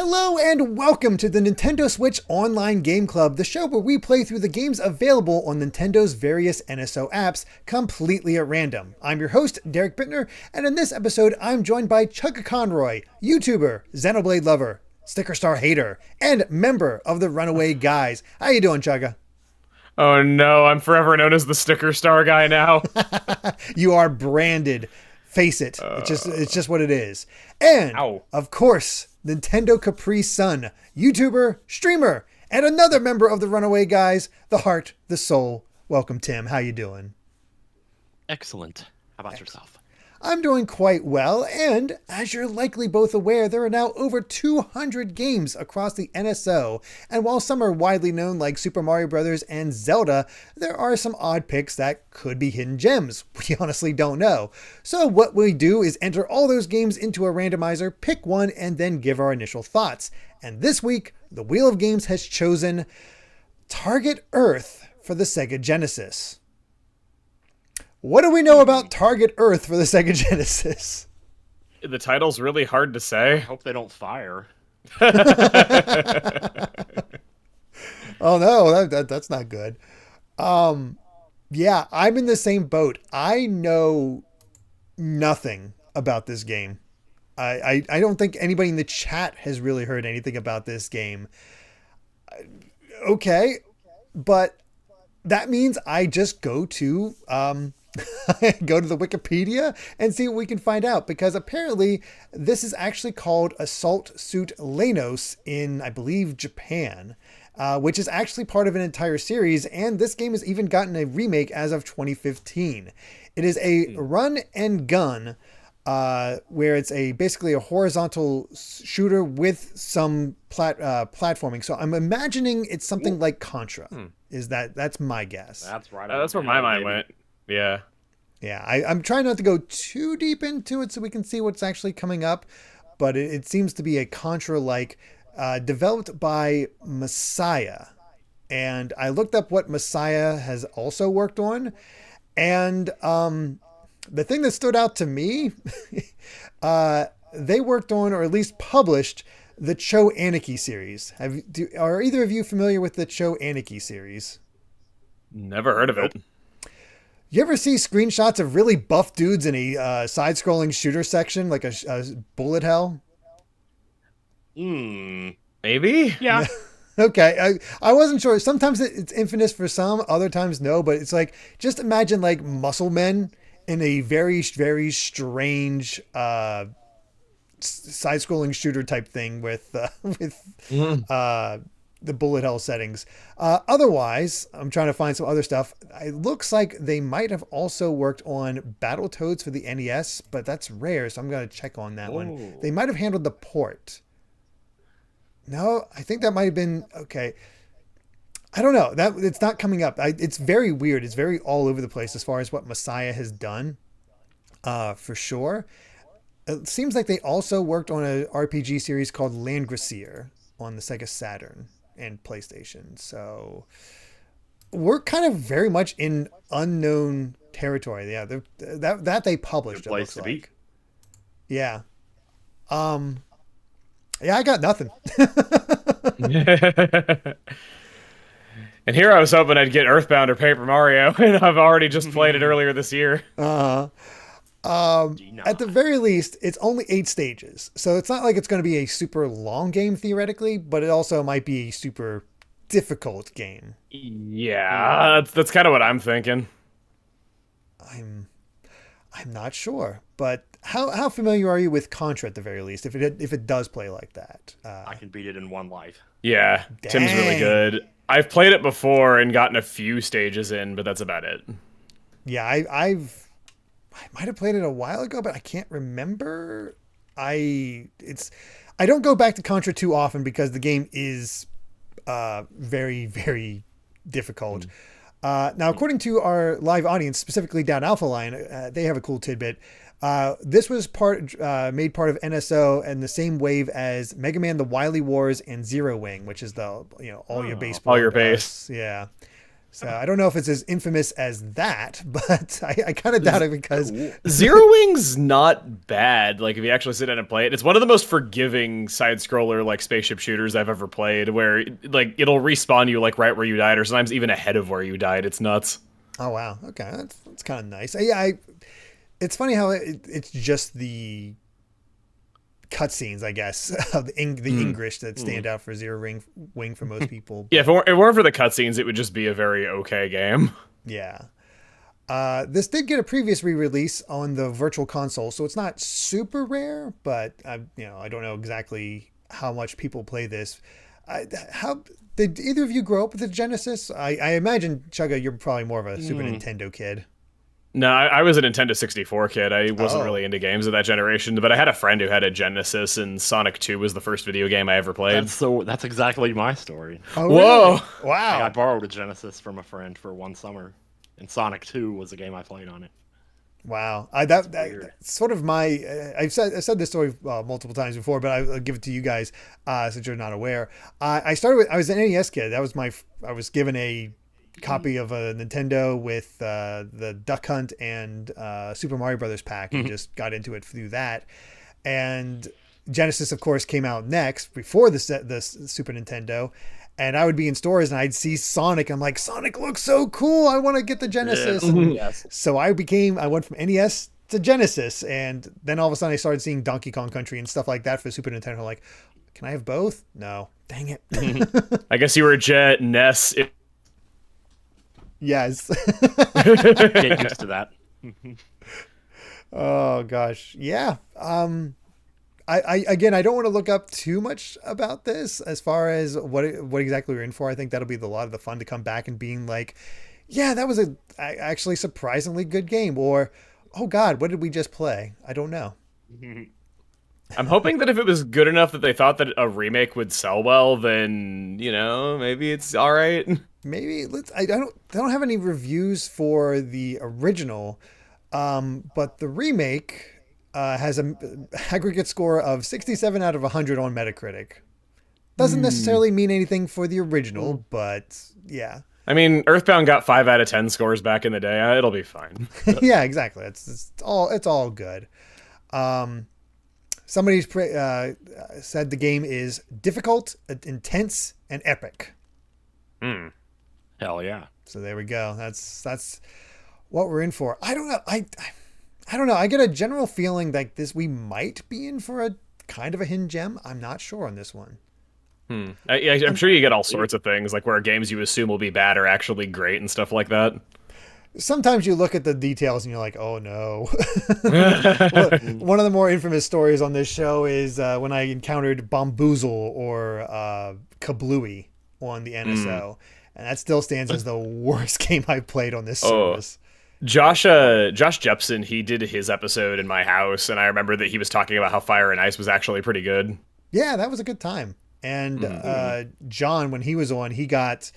Hello and welcome to the Nintendo Switch Online Game Club, the show where we play through the games available on Nintendo's various NSO apps completely at random. I'm your host, Derrick, and in this episode I'm joined by Chuggaaconroy, YouTuber, Xenoblade lover, Sticker Star hater, and member of the Runaway Guys. How you doing, Chugga? Oh no, I'm forever known as the Sticker Star guy now. You are branded. Face it. It's just what it is. And, of course, NintendoCapriSun, YouTuber, streamer, and another member of the Runaway Guys, the heart, the soul. Welcome, Tim. How you doing? Excellent. How about yourself? I'm doing quite well, and as you're likely both aware, there are now over 200 games across the NSO, and while some are widely known like Super Mario Bros. And Zelda, there are some odd picks that could be hidden gems. We honestly don't know. So what we do is enter all those games into a randomizer, pick one, and then give our initial thoughts. And this week, the Wheel of Games has chosen Target Earth for the Sega Genesis. What do we know about Target Earth for the Sega Genesis? The title's really hard to say. I hope they don't fire. Oh no, that's not good. Yeah, I'm in the same boat. I know nothing about this game. I don't think anybody in the chat has really heard anything about this game. Okay, but that means I just go to go to the Wikipedia and see what we can find out, because apparently this is actually called Assault Suit Lanos in, I believe, Japan, which is actually part of an entire series, and this game has even gotten a remake as of 2015. It is a run and gun where it's basically a horizontal shooter with some platforming. So I'm imagining it's something like Contra. That's my guess. That's right. That's where my mind went. Yeah. Yeah, I'm trying not to go too deep into it so we can see what's actually coming up, but it seems to be a Contra-like, developed by Messiah. And I looked up what Messiah has also worked on, and the thing that stood out to me, they worked on, or at least published, the Cho Anarchy series. Are either of you familiar with the Cho Anarchy series? Never heard of it. You ever see screenshots of really buff dudes in a side-scrolling shooter section, like a bullet hell? Maybe? Yeah. Okay, I wasn't sure. Sometimes it's infamous for some, other times no, but it's like, just imagine like muscle men in a very, very strange side-scrolling shooter type thing with the bullet hell settings. Otherwise, I'm trying to find some other stuff. It looks like they might have also worked on Battletoads for the NES, but that's rare, so I'm going to check on that one. They might have handled the port. No, I think that might have been... Okay. I don't know. It's not coming up. It's very weird. It's very all over the place as far as what Messiah has done, for sure. It seems like they also worked on an RPG series called Landgracier on the Sega Saturn and PlayStation. So we're kind of very much in unknown territory. Yeah, that they published. Good place to be. Yeah. Yeah, I got nothing. And here I was hoping I'd get Earthbound or Paper Mario, and I've already just played it earlier this year. At the very least, it's only 8 stages. So it's not like it's going to be a super long game theoretically, but it also might be a super difficult game. Yeah, that's kind of what I'm thinking. I'm not sure, but how familiar are you with Contra at the very least? If it does play like that, I can beat it in one life. Yeah, Dang. Tim's really good. I've played it before and gotten a few stages in, but that's about it. Yeah, I might have played it a while ago, but I can't remember. I don't go back to Contra too often because the game is very, very difficult. Now, according to our live audience, specifically Down Alpha Line, they have a cool tidbit. This was made part of NSO and the same wave as Mega Man: The Wily Wars and Zero Wing, which is the all your base. All your base. Yeah. So I don't know if it's as infamous as that, but I kind of doubt it because Zero Wing's not bad. Like if you actually sit down and play it, it's one of the most forgiving side scroller like spaceship shooters I've ever played. Where like it'll respawn you like right where you died, or sometimes even ahead of where you died. It's nuts. Oh wow, okay, that's kind of nice. Yeah, it's funny how it's just the cutscenes, I guess, of the English that stand out for Wing for most people. Yeah, if it weren't for the cutscenes, it would just be a very okay game. Yeah. This did get a previous re-release on the Virtual Console, so it's not super rare, but I don't know exactly how much people play this. How did either of you grow up with the Genesis? I imagine, Chugga, you're probably more of a Super Nintendo kid. No, I was a Nintendo 64 kid. I wasn't really into games of that generation, but I had a friend who had a Genesis, and Sonic 2 was the first video game I ever played. That's exactly my story. Oh, whoa! Really? Wow! I borrowed a Genesis from a friend for one summer, and Sonic 2 was the game I played on it. Wow! That sort of my. I've said this story multiple times before, but I'll give it to you guys since you're not aware. I was an NES kid. I was given a copy of a Nintendo with the Duck Hunt and Super Mario Brothers pack, and just got into it through that. And Genesis, of course, came out next before the Super Nintendo. And I would be in stores and I'd see Sonic. I'm like, Sonic looks so cool. I want to get the Genesis. Yes. So I went from NES to Genesis. And then all of a sudden I started seeing Donkey Kong Country and stuff like that for Super Nintendo. I'm like, can I have both? No. Dang it. I guess you were a NES. Yes. Get used to that. Oh gosh. Yeah. I again, I don't want to look up too much about this as far as what exactly we're in for. I think that'll be a lot of the fun to come back and being like, yeah, that was a actually surprisingly good game, or oh god, what did we just play? I don't know. I'm hoping that if it was good enough that they thought that a remake would sell well, then maybe it's all right. Maybe I don't have any reviews for the original, but the remake has an aggregate score of 67 out of 100 on Metacritic. Doesn't necessarily mean anything for the original, but yeah. I mean, Earthbound got 5 out of 10 scores back in the day. It'll be fine. Yeah, exactly. It's all good. Somebody said the game is difficult, intense, and epic. Hell yeah. So there we go. That's what we're in for. I don't know. I don't know. I get a general feeling like we might be in for a kind of a hidden gem. I'm not sure on this one. I'm sure you get all sorts of things, like where games you assume will be bad are actually great and stuff like that. Sometimes you look at the details and you're like, oh no. One of the more infamous stories on this show is when I encountered Bomboozle or Kablooey on the NSO. And that still stands as the worst game I've played on this service. Josh Jepson, he did his episode in my house, and I remember that he was talking about how Fire and Ice was actually pretty good. Yeah, that was a good time. And John, when he was on, he got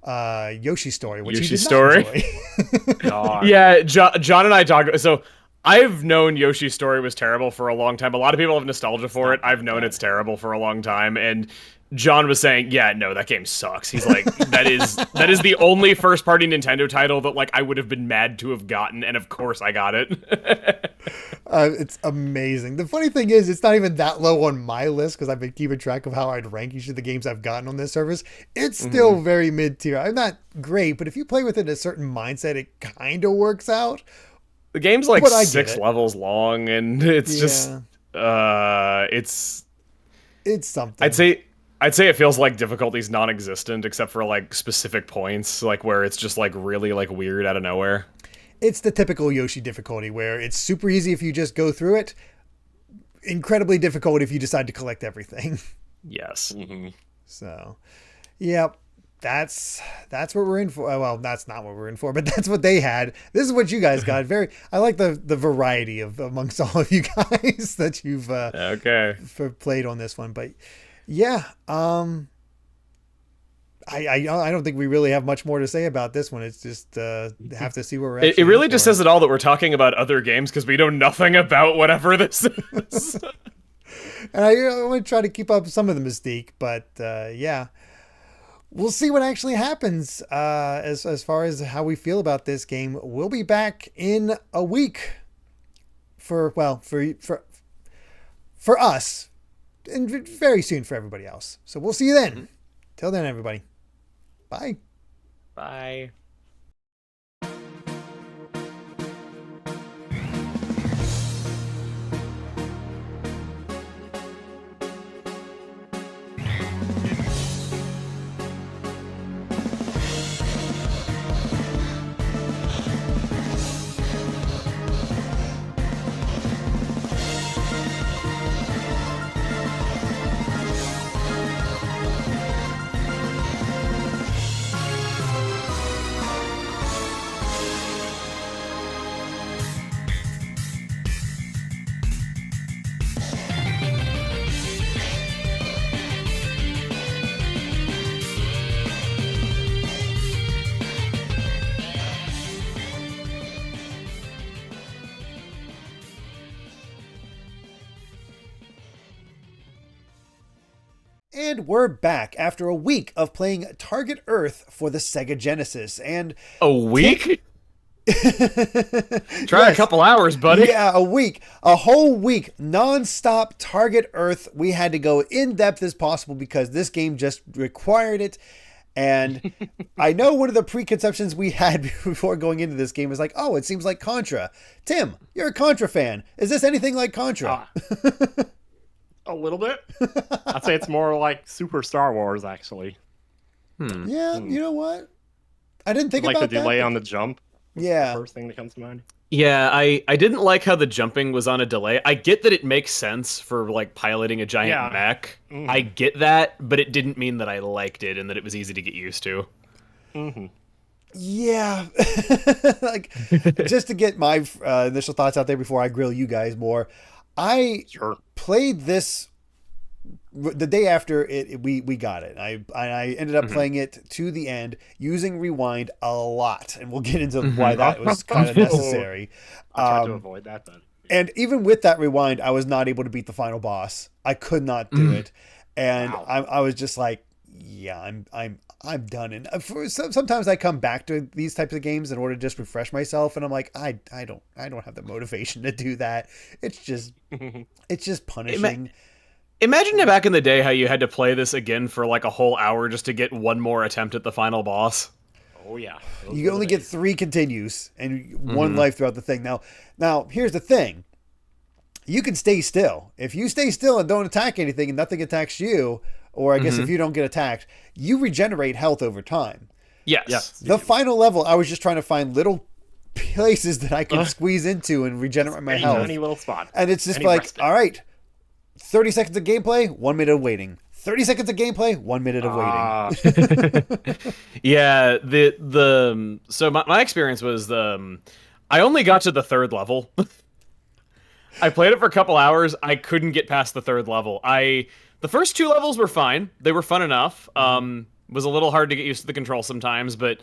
Yoshi's Story, which he did not enjoy. Yeah, John and I talked. So I've known Yoshi's Story was terrible for a long time. A lot of people have nostalgia for it. I've known it's terrible for a long time, and John was saying, yeah, no, that game sucks. He's like, that is the only first-party Nintendo title that like I would have been mad to have gotten, and of course I got it. It's amazing. The funny thing is, it's not even that low on my list because I've been keeping track of how I'd rank each of the games I've gotten on this service. It's still very mid-tier. I'm not great, but if you play with it in a certain mindset, it kind of works out. The game's like 6 levels long, and it's just, it's something. I'd say it feels like difficulty's non-existent except for like specific points, like where it's just like really like weird out of nowhere. It's the typical Yoshi difficulty where it's super easy if you just go through it, incredibly difficult if you decide to collect everything. Yes. So, yeah, that's what we're in for. Well, that's not what we're in for, but that's what they had. This is what you guys got. I like the variety of amongst all of you guys that you've played on this one, but. Yeah, I don't think we really have much more to say about this one. It's just have to see where we're at. It really just says it all that we're talking about other games because we know nothing about whatever this is. And I want to try to keep up some of the mystique, but yeah. we'll see what actually happens as far as how we feel about this game. We'll be back in a week for us, and very soon for everybody else. So we'll see you then. Till then, everybody. Bye. Bye. And we're back after a week of playing Target Earth for the Sega Genesis. And a week? Try a couple hours, buddy. Yeah, a week. A whole week. Non-stop Target Earth. We had to go in depth as possible because this game just required it. And I know one of the preconceptions we had before going into this game was like, oh, it seems like Contra. Tim, you're a Contra fan. Is this anything like Contra? A little bit. I'd say it's more like Super Star Wars, actually. Yeah, you know what? I didn't think about that. Like the delay on the jump. Yeah. The first thing that comes to mind. Yeah, I didn't like how the jumping was on a delay. I get that it makes sense for like piloting a giant mech. I get that, but it didn't mean that I liked it and that it was easy to get used to. Yeah. Like, just to get my initial thoughts out there before I grill you guys more, I played this the day after we got it. I ended up playing it to the end using rewind a lot, and we'll get into why that was kind of necessary. I tried to avoid that, but and even with that rewind, I was not able to beat the final boss. I could not do it, and I was just like, yeah, I'm done. And sometimes I come back to these types of games in order to just refresh myself, and I'm like, I don't have the motivation to do that. It's just punishing. Imagine back in the day how you had to play this again for like a whole hour just to get one more attempt at the final boss. Oh yeah. You only get 3 continues and 1 life throughout the thing. Now here's the thing. You can stay still. If you stay still and don't attack anything and nothing attacks you, or I guess if you don't get attacked, you regenerate health over time. Yes. The final level, I was just trying to find little places that I can squeeze into and regenerate my health. Any little spot. And it's just like, all right, 30 seconds of gameplay, 1 minute of waiting. 30 seconds of gameplay, 1 minute of waiting. Yeah, so my experience was I only got to the 3rd level. I played it for a couple hours. I couldn't get past the 3rd level. The first 2 levels were fine. They were fun enough. Was a little hard to get used to the control sometimes, but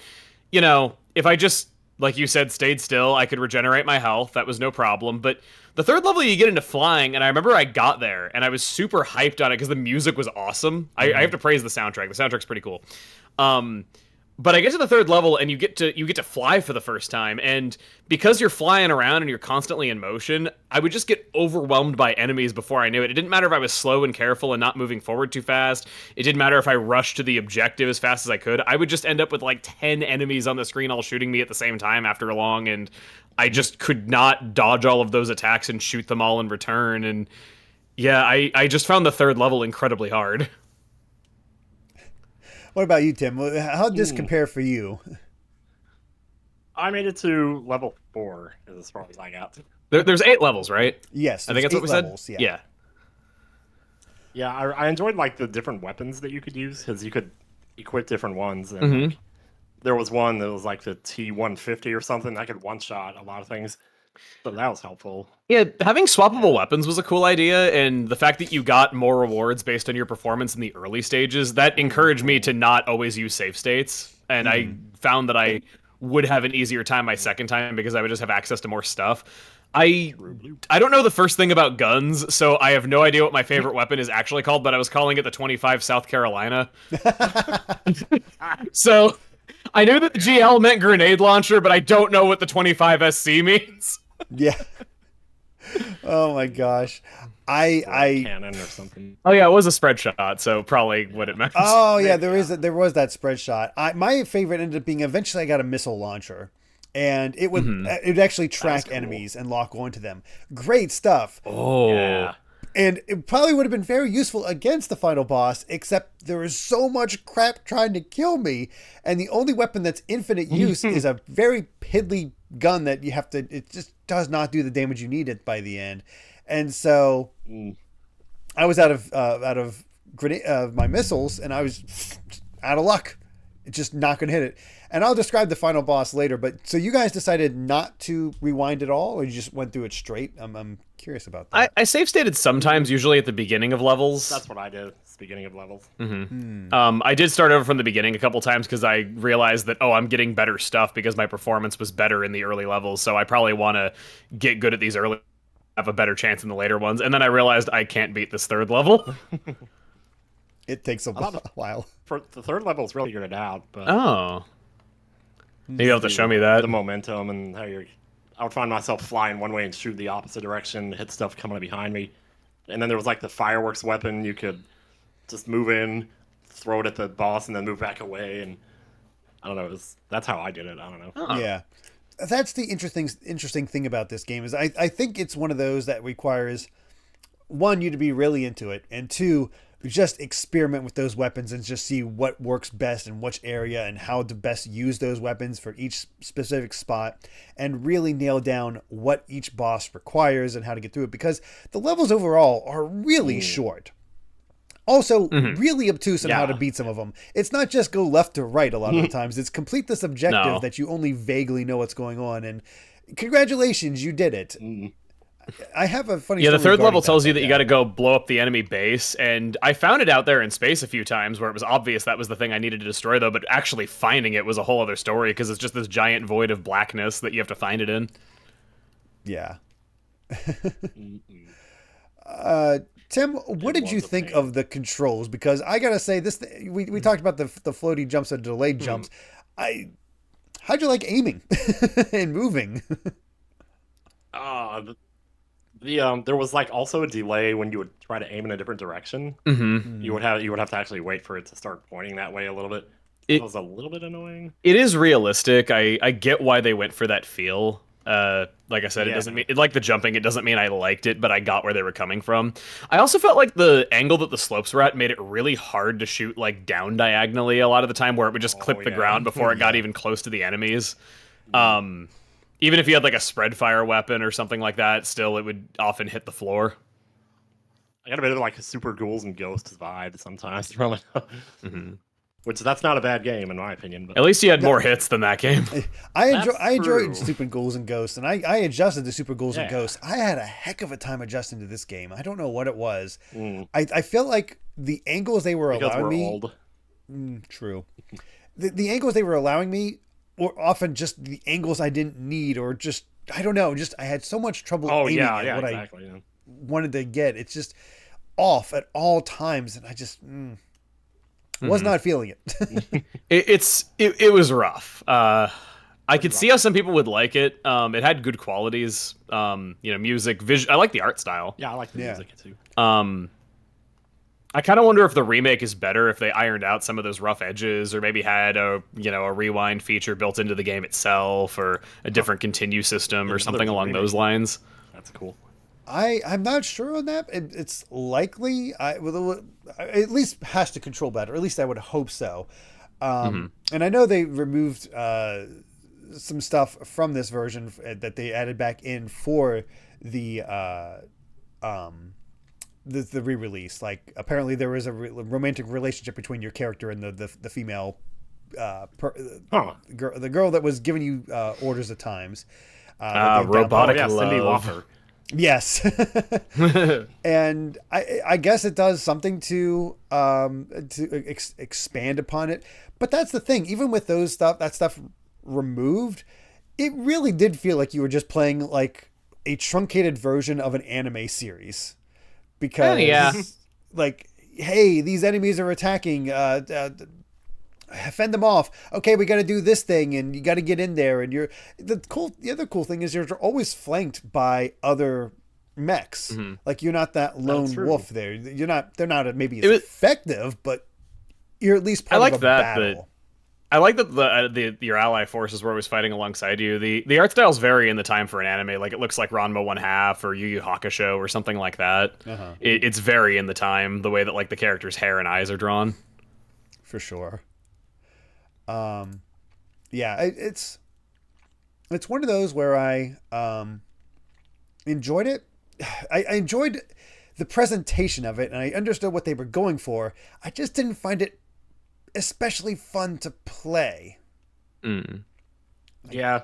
you know, if I just, like you said, stayed still, I could regenerate my health. That was no problem. But the 3rd level, you get into flying, and I remember I got there, and I was super hyped on it because the music was awesome. I have to praise the soundtrack. The soundtrack's pretty cool. But I get to the 3rd level, and you get to fly for the first time, and because you're flying around and you're constantly in motion, I would just get overwhelmed by enemies before I knew it. It didn't matter if I was slow and careful and not moving forward too fast. It didn't matter if I rushed to the objective as fast as I could. I would just end up with like 10 enemies on the screen all shooting me at the same time after long, and I just could not dodge all of those attacks and shoot them all in return. And yeah, I just found the 3rd level incredibly hard. What about you, Tim? How did this compare for you? I made it to level 4 as far as I got. There's 8 levels, right? Yes, I think that's what we levels, said. Yeah. Yeah, I enjoyed like the different weapons that you could use because you could equip different ones. And like, there was one that was like the T-150 or something that could one-shot a lot of things. So that was helpful. Yeah, having swappable weapons was a cool idea, and the fact that you got more rewards based on your performance in the early stages, that encouraged me to not always use save states, and I found that I would have an easier time my second time because I would just have access to more stuff. I don't know the first thing about guns, so I have no idea what my favorite weapon is actually called, but I was calling it the 25 South Carolina. So I knew that the GL meant grenade launcher, but I don't know what the 25 SC means. Yeah. Oh my gosh. Cannon or something. Oh yeah, it was a spread shot, so probably what it meant. Oh yeah, there was that spread shot. My favorite ended up being eventually I got a missile launcher. And it would actually track enemies and lock onto them. Great stuff. Oh. Yeah. And it probably would have been very useful against the final boss, except there is so much crap trying to kill me. And the only weapon that's infinite use is a very piddly gun that you have to, it just does not do the damage you need it by the end. And so I was out of my missiles, and I was out of luck. Just not going to hit it. And I'll describe the final boss later. But so you guys decided not to rewind at all, or you just went through it straight? I'm curious about that. I save stated sometimes, usually at the beginning of levels. That's what I did. It's the beginning of levels. I did start over from the beginning a couple times because I realized that, I'm getting better stuff because my performance was better in the early levels. So I probably want to get good at these early, have a better chance in the later ones. And then I realized I can't beat this third level. It takes a while. For the third level, it's really figured it out. But Oh. Maybe you'll have to show me that. The momentum and how I would find myself flying one way and shoot the opposite direction, hit stuff coming behind me. And then there was like the fireworks weapon. You could just move in, throw it at the boss, and then move back away. And I don't know. That's how I did it. I don't know. Oh. Yeah. That's the interesting thing about this game is I think it's one of those that requires, one, you to be really into it, and two, just experiment with those weapons and just see what works best in which area and how to best use those weapons for each specific spot, and really nail down what each boss requires and how to get through it, because the levels overall are really short. Also, really obtuse on how to beat some of them. It's not just go left to right a lot of the times. It's complete this objective that you only vaguely know what's going on, and congratulations, you did it. I have a funny story the third level regarding tells you that yeah. you got to go blow up the enemy base, and I found it out there in space a few times where it was obvious that was the thing I needed to destroy, though, but actually finding it was a whole other story because it's just this giant void of blackness that you have to find it in. Yeah. Tim, what did you think of the controls? Because I gotta say, we talked about the floaty jumps and delayed jumps. How'd you like aiming and moving? There was like also a delay when you would try to aim in a different direction. You would have to actually wait for it to start pointing that way a little bit. It was a little bit annoying. It is realistic. I get why they went for that feel. Like I said, it doesn't mean like the jumping. It doesn't mean I liked it, but I got where they were coming from. I also felt like the angle that the slopes were at made it really hard to shoot like down diagonally a lot of the time, where it would just clip the ground before it got even close to the enemies. Even if you had like a spread fire weapon or something like that, still it would often hit the floor. I got a bit of like a Super Ghouls and Ghosts vibe sometimes from it. Which that's not a bad game in my opinion. But at least you had more hits than that game. I enjoyed Super Ghouls and Ghosts, and I adjusted to Super Ghouls and Ghosts. I had a heck of a time adjusting to this game. I don't know what it was. I felt like the angles they were allowing me. Old. True. The angles they were allowing me were often just the angles I didn't need, or just I don't know. Just I had so much trouble aiming at what I wanted to get. It's just off at all times, and I just. Was not feeling it. It was rough. I could see how some people would like it. It had good qualities. Music, I like the art style. Yeah, I like the music too. I kind of wonder if the remake is better if they ironed out some of those rough edges, or maybe had a rewind feature built into the game itself, or a different continue system, or something along those lines. That's cool. I'm not sure on that. It's likely. It at least has to control better. At least I would hope so. And I know they removed some stuff from this version that they added back in for the re-release. Like apparently there was a romantic relationship between your character and the female the girl that was giving you orders at times. Robotic love. Cindy Lauper. Yes. And I guess it does something to expand upon it. But that's the thing. Even with that stuff removed, it really did feel like you were just playing like a truncated version of an anime series, because yeah. like, hey, these enemies are attacking, fend them off. Okay, we got to do this thing, and you got to get in there. And the other cool thing is you're always flanked by other mechs. Mm-hmm. Like, you're not that lone wolf there. They're not maybe as effective, but you're at least part of a battle. I like that your ally forces were always fighting alongside you. The art styles vary in the time for an anime. Like, it looks like Ranma 1/2 or Yu Yu Hakusho or something like that. It's very in the time, the way that like the character's hair and eyes are drawn. For sure. Yeah, it's one of those where I enjoyed it. I enjoyed the presentation of it, and I understood what they were going for. I just didn't find it especially fun to play. Yeah.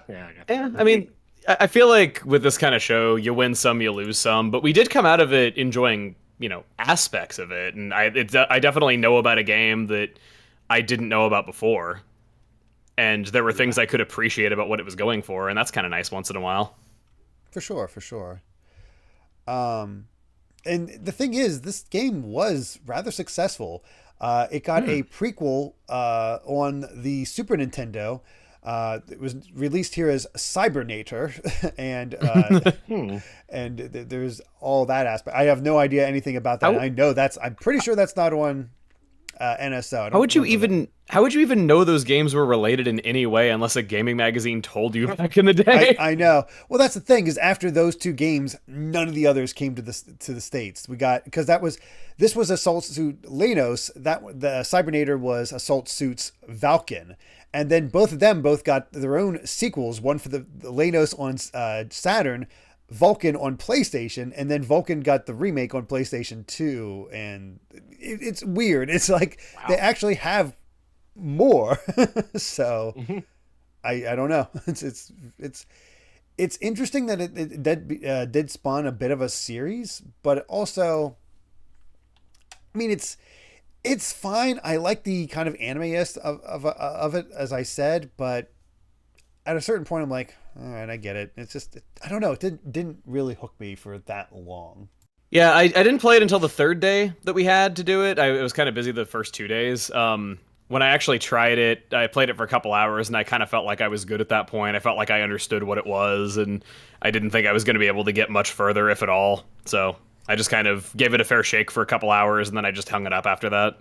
I mean, I feel like with this kind of show, you win some, you lose some, but we did come out of it enjoying, aspects of it, and I definitely know about a game that I didn't know about before, and there were things I could appreciate about what it was going for, and that's kind of nice once in a while. For sure. And the thing is, this game was rather successful. It got a prequel on the Super Nintendo. It was released here as Cybernator, and there's all that aspect. I have no idea anything about that. I know I'm pretty sure that's not on NSO. How would you even know those games were related in any way unless a gaming magazine told you back in the day? I know. Well, that's the thing, is after those two games, none of the others came to the States. Because this was Assault Suit Lenos. The Cybernator was Assault Suits Valken. And then both of them got their own sequels, one for the Lenos on Saturn, Vulcan on PlayStation, and then Vulcan got the remake on PlayStation 2. And it's weird. It's like they actually have more. So I don't know. It's interesting that it did spawn a bit of a series, but also, I mean, it's fine. I like the kind of anime-est of it, as I said, but at a certain point, I'm like, all right, I get it. It's just, I don't know. It didn't really hook me for that long. Yeah, I didn't play it until the third day that we had to do it. I was kind of busy the first 2 days. When I actually tried it, I played it for a couple hours, and I kind of felt like I was good at that point. I felt like I understood what it was, and I didn't think I was going to be able to get much further, if at all. So I just kind of gave it a fair shake for a couple hours, and then I just hung it up after that.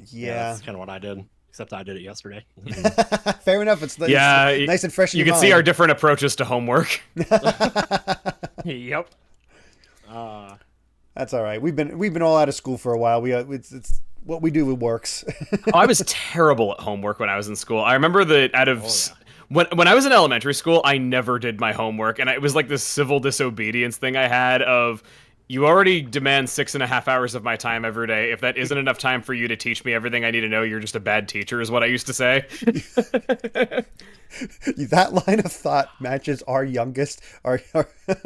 Yeah, that's kind of what I did, except I did it yesterday. Fair enough. It's nice and fresh in your mind. You can see our different approaches to homework. Yep. That's all right. We've been all out of school for a while. It's what we do. It works. I was terrible at homework when I was in school. I remember that when I was in elementary school, I never did my homework, and it was like this civil disobedience thing I had of, you already demand 6.5 hours of my time every day. If that isn't enough time for you to teach me everything I need to know, you're just a bad teacher, is what I used to say. That line of thought matches our youngest are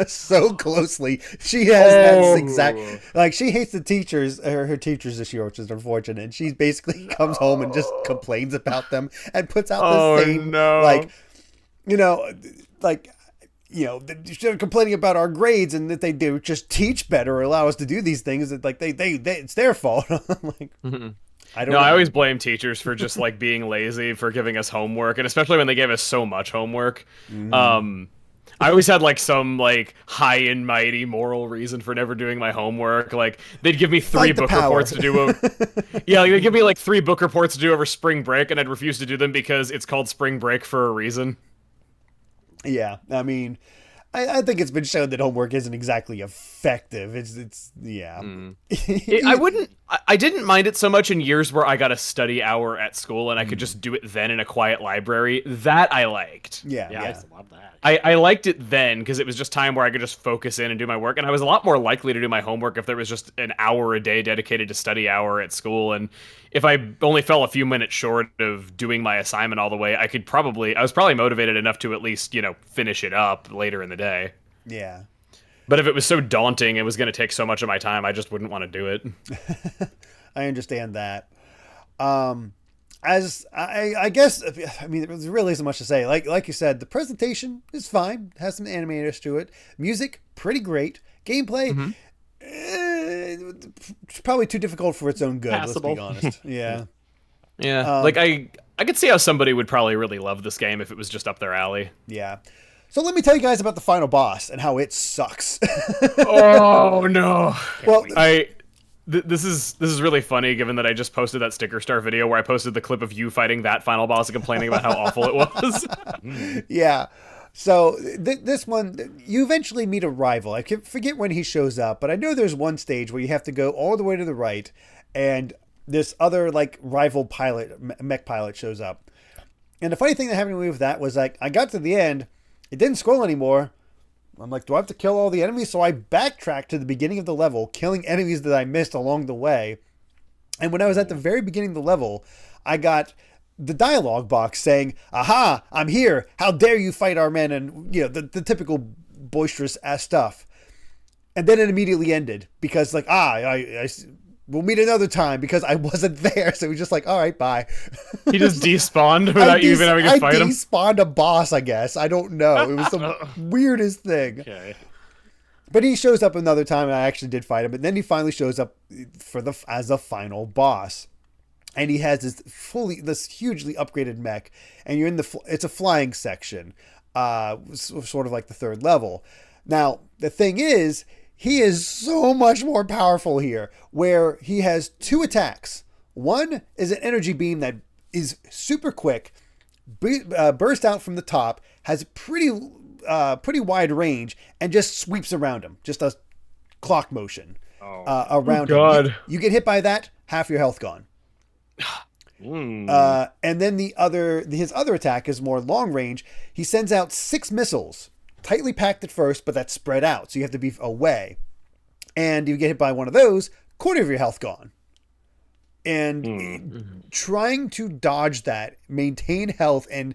so closely. She has that exact, like, she hates the teachers, her teachers this year, which is unfortunate. And she basically comes home and just complains about them and puts out the same, they're complaining about our grades and that they do just teach better or allow us to do these things. That like they it's their fault. I'm like, I don't know. I always blame teachers for just like being lazy for giving us homework, and especially when they gave us so much homework. I always had like some like high and mighty moral reason for never doing my homework. Like, they'd give me 3 book reports to do. They'd give me like 3 book reports to do over spring break, and I'd refuse to do them because it's called spring break for a reason. Yeah, I mean, I think it's been shown that homework isn't exactly effective. It's yeah. I didn't mind it so much in years where I got a study hour at school and I could just do it then in a quiet library. That I liked. Yeah. I used to love that. I liked it then because it was just time where I could just focus in and do my work, and I was a lot more likely to do my homework if there was just an hour a day dedicated to study hour at school. And if I only fell a few minutes short of doing my assignment all the way, I was probably motivated enough to at least, finish it up later in the day. Yeah. But if it was so daunting, it was going to take so much of my time, I just wouldn't want to do it. I understand that. I guess, I mean, there really isn't much to say. Like you said, the presentation is fine. It has some animators to it. Music, pretty great. Gameplay, it's probably too difficult for its own good. Passable. Let's be honest. Yeah. Yeah, like I could see how somebody would probably really love this game if it was just up their alley. Yeah. So let me tell you guys about the final boss and how it sucks. Oh no! Well, this is really funny given that I just posted that Sticker Star video where I posted the clip of you fighting that final boss and complaining about how awful it was. yeah. So this one, you eventually meet a rival. I forget when he shows up, but I know there's one stage where you have to go all the way to the right, and this other like rival pilot, mech pilot, shows up. And the funny thing that happened to me with that was like I got to the end, it didn't scroll anymore. I'm like, do I have to kill all the enemies? So I backtracked to the beginning of the level, killing enemies that I missed along the way. And when I was at the very beginning of the level, I got the dialogue box saying, "Aha, I'm here. How dare you fight our men?" And, you know, the typical boisterous ass stuff. And then it immediately ended because like, we'll meet another time because I wasn't there. So it was just like, all right, bye. He just despawned without you even having to fight him. I despawned a boss, I guess. I don't know. It was the weirdest thing. Okay. But he shows up another time, and I actually did fight him. But then he finally shows up as a final boss, and he has this hugely upgraded mech, and you're in it's a flying section, sort of like the third level. Now the thing is, he is so much more powerful here, where he has two attacks. One is an energy beam that is super quick, bursts out from the top, has pretty wide range, and just sweeps around him. Just a clock motion around him. You get hit by that, half your health gone. And then his other attack is more long range. He sends out 6 missiles, tightly packed at first, but that's spread out, so you have to be away. And you get hit by one of those, quarter of your health gone. And trying to dodge that, maintain health, and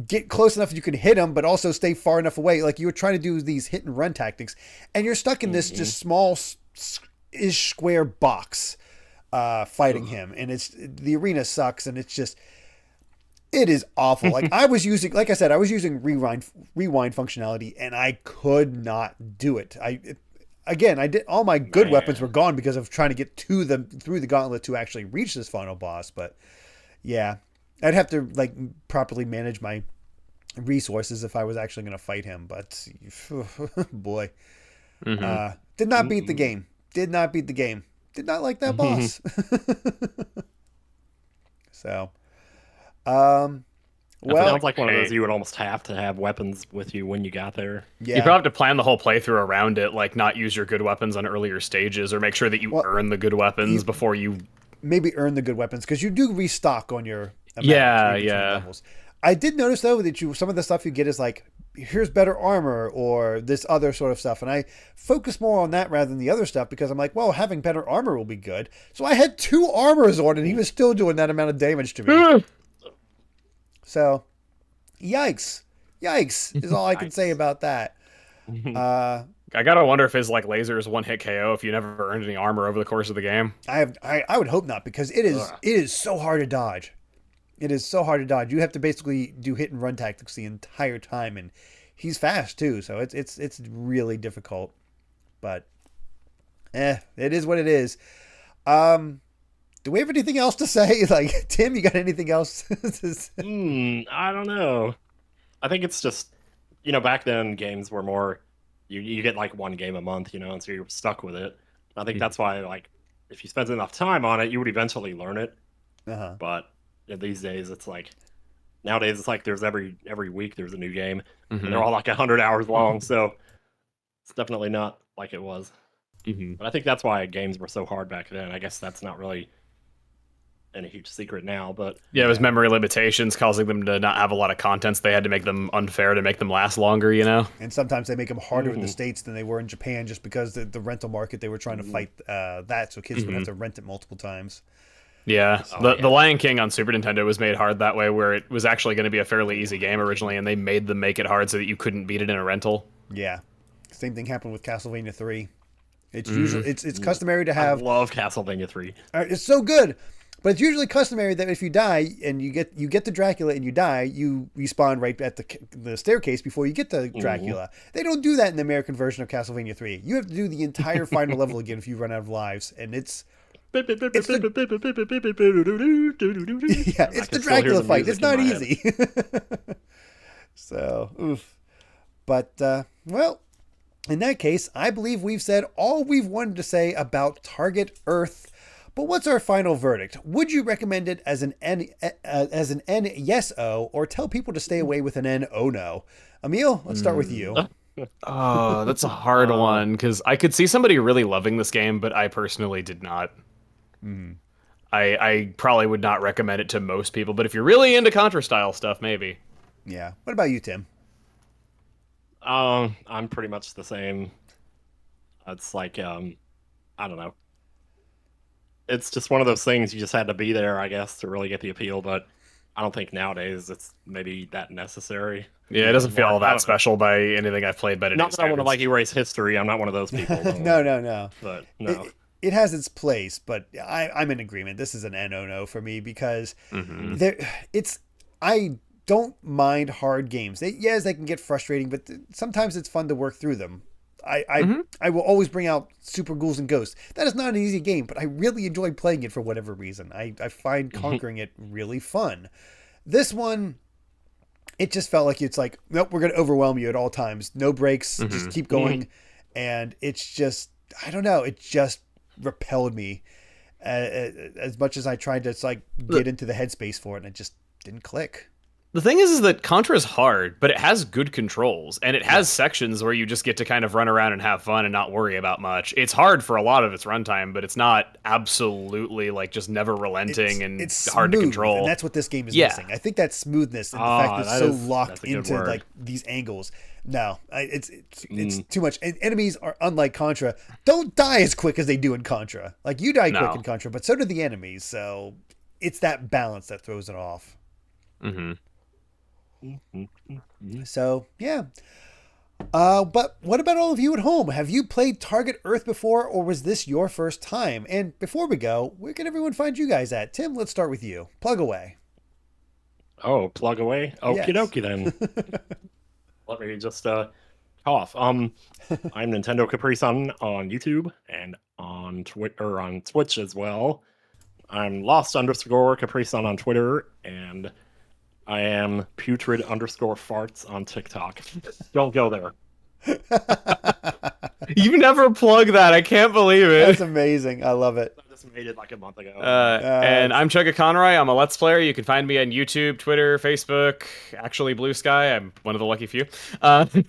get close enough you can hit him, but also stay far enough away. Like, you were trying to do these hit and run tactics, and you're stuck in this just small-ish square box fighting him. And the arena sucks, and it is awful. Like, I was using rewind functionality, and I could not do it. I did all my good weapons were gone because of trying to get through the gauntlet to actually reach this final boss. But yeah, I'd have to like properly manage my resources if I was actually going to fight him. But boy, did not beat the game. Did not beat the game. Did not like that boss. So, well, sounds like one of those you would almost have to have weapons with you when you got there. Yeah. You probably have to plan the whole playthrough around it, like not use your good weapons on earlier stages, or make sure that you earn the good weapons before you... Maybe earn the good weapons, because you do restock on your... levels. I did notice, though, that some of the stuff you get is like, here's better armor, or this other sort of stuff, and I focus more on that rather than the other stuff, because I'm like, well, having better armor will be good. So I had 2 armors on, and he was still doing that amount of damage to me. So, yikes is all I can say about that. I gotta wonder if his like laser is one hit KO if you never earned any armor over the course of the game. I would hope not, because it is so hard to dodge. It is so hard to dodge. You have to basically do hit and run tactics the entire time, and he's fast too, so it's really difficult. But it is what it is. Do we have anything else to say? Like, Tim, you got anything else to say? I don't know. I think it's just, back then games were more, you get like one game a month, and so you're stuck with it. I think that's why, like, if you spend enough time on it, you would eventually learn it. But these days, it's like, nowadays it's like there's every week there's a new game, and they're all like 100 hours long, so it's definitely not like it was. But I think that's why games were so hard back then. I guess that's not really any huge secret now, but it was memory limitations causing them to not have a lot of contents. They had to make them unfair to make them last longer, And sometimes they make them harder in the States than they were in Japan, just because the rental market, they were trying to fight that, so kids would have to rent it multiple times. Yeah, the Lion King on Super Nintendo was made hard that way, where it was actually going to be a fairly easy game originally, and they made them make it hard so that you couldn't beat it in a rental. Yeah, same thing happened with Castlevania 3. It's usually it's customary to have. I love Castlevania 3. It's so good. But it's usually customary that if you die and you get to Dracula and you die, you respawn right at the staircase before you get to Dracula. They don't do that in the American version of Castlevania 3. You have to do the entire final level again if you run out of lives, and it's the Dracula fight. It's not easy. So, oof. But, well, in that case, I believe we've said all we've wanted to say about Target Earth. But what's our final verdict? Would you recommend it as an N yes O, or tell people to stay away with an N oh no? Emil, let's start with you. Oh, that's a hard one, because I could see somebody really loving this game, but I personally did not. I probably would not recommend it to most people, but if you're really into Contra style stuff, maybe. Yeah. What about you, Tim? I'm pretty much the same. It's like, I don't know. It's just one of those things you just had to be there, I guess, to really get the appeal, but I don't think nowadays it's maybe that necessary. Yeah, it doesn't feel all that special by anything I've played, but not that I want to like erase history. I'm not one of those people. No. But no. It has its place, but I'm in agreement. This is an no for me because I don't mind hard games. They can get frustrating, but sometimes it's fun to work through them. I will always bring out Super Ghouls and Ghosts. That is not an easy game, but I really enjoy playing it for whatever reason. I find conquering it really fun. This one, it just felt like it's like, nope, we're going to overwhelm you at all times. No breaks, just keep going. And it's just, I don't know, it just repelled me as much as I tried to like get into the headspace for it, and it just didn't click. The thing is that Contra is hard, but it has good controls, and it has sections where you just get to kind of run around and have fun and not worry about much. It's hard for a lot of its runtime, but it's not absolutely like just never relenting it's hard smooth, to control. And that's what this game is missing. I think that smoothness and the fact that it's so locked into like these angles. No, it's too much. And enemies are, unlike Contra, don't die as quick as they do in Contra. Like you die quick in Contra, but so do the enemies. So it's that balance that throws it off. So, yeah. But what about all of you at home? Have you played Target Earth before, or was this your first time? And before we go, where can everyone find you guys at? Tim, let's start with you. Plug away. Oh, plug away? Okie dokie then. Let me just off. I'm NintendoCapriSun on YouTube and on Twitter, on Twitch as well. I'm Lost_CapriSun on Twitter, and I am putrid_farts on TikTok. Don't go there. You never plug that. I can't believe it. That's amazing. I love it. I just made it like a month ago. And I'm Chuggaaconroy. I'm a Let's Player. You can find me on YouTube, Twitter, Facebook, actually Blue Sky. I'm one of the lucky few. You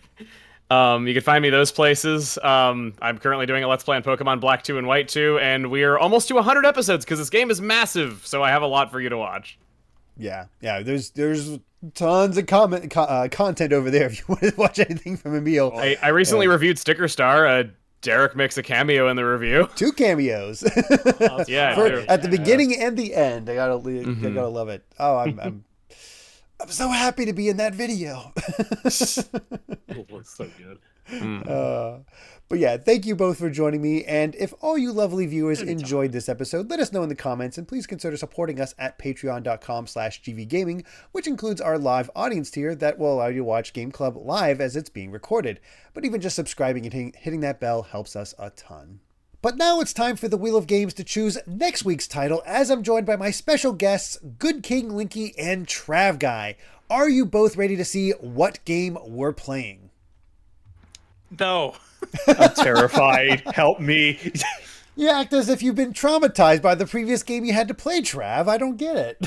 can find me those places. I'm currently doing a Let's Play on Pokemon Black 2 and White 2, and we are almost to 100 episodes because this game is massive, so I have a lot for you to watch. Yeah. There's tons of content over there if you want to watch anything from Emil. I recently reviewed Sticker Star. Derrick makes a cameo in the review. 2 cameos. Yeah, at the beginning and the end. I gotta love it. Oh, I'm so happy to be in that video. It looks so good. But yeah, thank you both for joining me. And if all you lovely viewers enjoyed this episode, let us know in the comments, and please consider supporting us at patreon.com/gvgaming, which includes our live audience tier that will allow you to watch Game Club live as it's being recorded. But even just subscribing and hitting that bell helps us a ton. But now it's time for the Wheel of Games to choose next week's title, as I'm joined by my special guests, Good King Linky and Trav Guy. Are you both ready to see what game we're playing? No. I'm terrified. Help me. You act as if you've been traumatized by the previous game you had to play, Trav. I don't get it.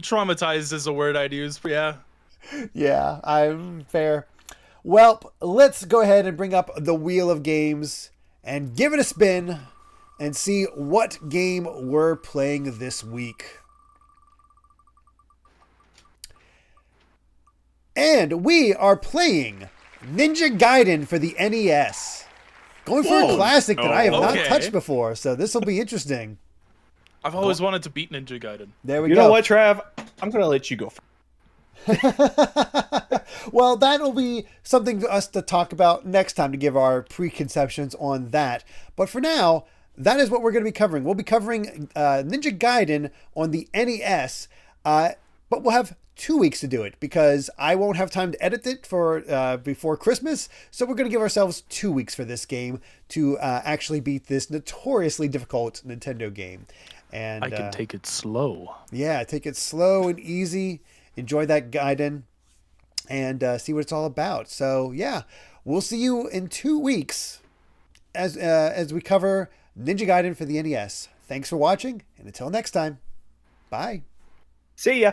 Traumatized is a word I'd use, yeah. Yeah, I'm fair. Well, let's go ahead and bring up the Wheel of Games and give it a spin and see what game we're playing this week. And we are playing Ninja Gaiden for the NES. Going for a classic that I have not touched before, so this will be interesting. I've always wanted to beat Ninja Gaiden. There we go. You know what, Trav? I'm going to let you go first. Well, that'll be something for us to talk about next time to give our preconceptions on that. But for now, that is what we're going to be covering. We'll be covering Ninja Gaiden on the NES, but we'll have 2 weeks to do it because I won't have time to edit it for before Christmas. So we're going to give ourselves 2 weeks for this game to actually beat this notoriously difficult Nintendo game. And I can take it slow. Yeah, take it slow and easy. Enjoy that Gaiden and see what it's all about. So yeah, we'll see you in 2 weeks as we cover Ninja Gaiden for the NES. Thanks for watching, and until next time, bye. See ya.